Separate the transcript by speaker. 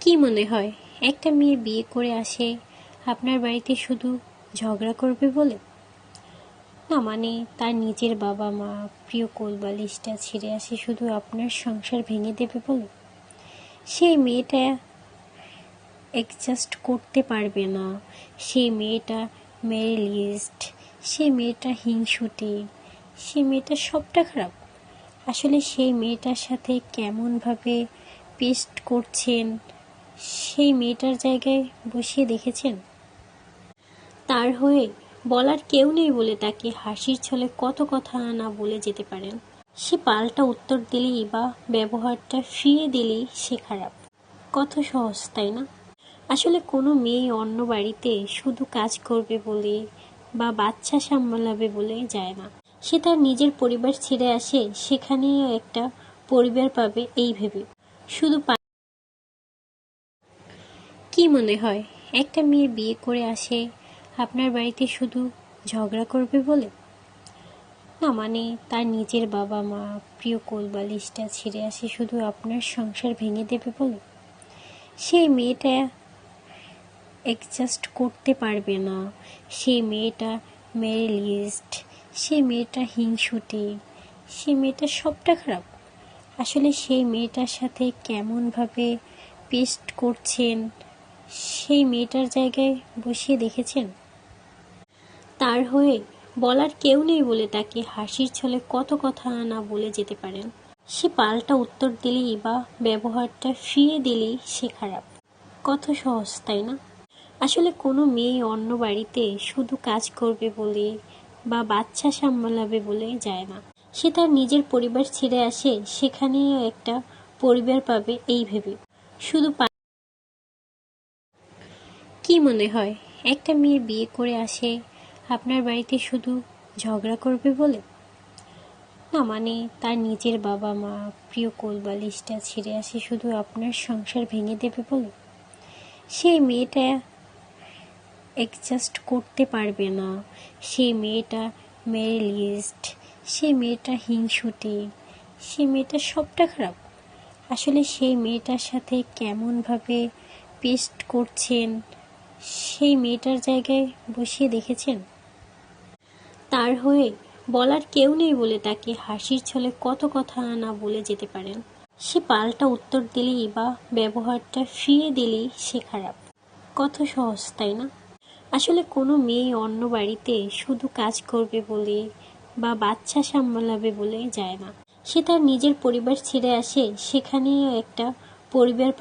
Speaker 1: কি মনে হয় একটা মেয়ে বিয়ে করে আসে আপনার বাড়িতে শুধু ঝগড়া করবে বলে? না, মানে তার নিজের বাবা মা, প্রিয় কোলবালিশটা ছেড়ে আসে শুধু আপনার সংসার ভেঙে দেবে বলে? সেই মেয়েটা অ্যাডজাস্ট করতে পারবে না, সেই মেয়েটা ম্যারিলিস্ট, সেই মেয়েটা হিংসুটে, সেই মেয়েটা সবটা খারাপ। আসলে সেই মেয়েটার সাথে কেমনভাবে পেস্ট করছেন সেই মেয়েটার জায়গায় বসিয়ে দেখেছেন? তার হয়ে বলার কেউ নেই বলে তাকে হাসির ছলে কত কথা না বলে যেতে পারেন। সে পাল্টা উত্তর দিলেই বা ব্যবহারটা ফিরিয়ে দিলেই সে খারাপ। কত সহজ, তাই না? আসলে কোনো মেয়ে অন্য বাড়িতে শুধু কাজ করবে বলে বা বাচ্চা সামলাবে বলে যায় না। সে তার নিজের পরিবার ছেড়ে আসে সেখানেও একটা পরিবার পাবে এই ভেবে। শুধু কি মনে হয় একটা মেয়ে বিয়ে করে আসে আপনার বাড়িতে শুধু ঝগড়া করবে বলে? না, মানে তার নিজের বাবা মা, প্রিয় কোলবালিশটা ছেড়ে আসে শুধু আপনার সংসার ভেঙে দেবে বলে? সেই মেয়েটা অ্যাডজাস্ট করতে পারবে না, সেই মেয়েটা ম্যারিলিস্ট, সেই মেয়েটা হিংসুটে, সেই মেয়েটা সবটা খারাপ। আসলে সেই মেয়েটার সাথে কেমনভাবে পেস্ট করছেন সেই মেয়েটার জায়গায় বসিয়ে দেখেছেন? তার হয়ে বলার কেউ নেই বলে তাকে হাসির ছলে কত কথা না বলে যেতে পারেন। সে পাল্টা উত্তর দিলেই বা ব্যবহারটা ফিরিয়ে দিলেই সে খারাপ। কত সহজ, তাই না? আসলে কোনো মেয়ে অন্য বাড়িতে শুধু কাজ করবে বলে বা বাচ্চা সামলাবে বলে যায় না। সে তার নিজের পরিবার ছেড়ে আসে সেখানেও একটা পরিবার পাবে এই ভেবে। শুধু কি মনে হয় একটা মেয়ে বিয়ে করে আসে আপনার বাড়িতে শুধু ঝগড়া করবে বলে? না, মানে তার নিজের বাবা মা, প্রিয় কোলবালিশটা ছেড়ে আসে শুধু আপনার সংসার ভেঙে দেবে বলে? সেই মেয়েটা অ্যাডজাস্ট করতে পারবে না, সেই মেয়েটা ম্যারিলিস্ট, সেই মেয়েটা হিংসুটে, সেই মেয়েটা সবটা খারাপ। আসলে সেই মেয়েটার সাথে কেমনভাবে পেস্ট করছেন সেই মেয়েটার জায়গায় বসিয়ে দেখেছেন? তার হয়ে বলার কেউ নেই বলে তাকে হাসির ছলে কত কথা না বলে যেতে পারেন। সে পাল্টা উত্তর দিলেই বা ব্যবহারটা ফিরিয়ে দিলেই সে খারাপ। কত সহজ, তাই না? আসলে কোনো মেয়ে অন্য বাড়িতে শুধু কাজ করবে বলে বা বাচ্চা সামলাবে বলে যায় না। সে তার নিজের পরিবার ছেড়ে আসে সেখানেও একটা পরিবার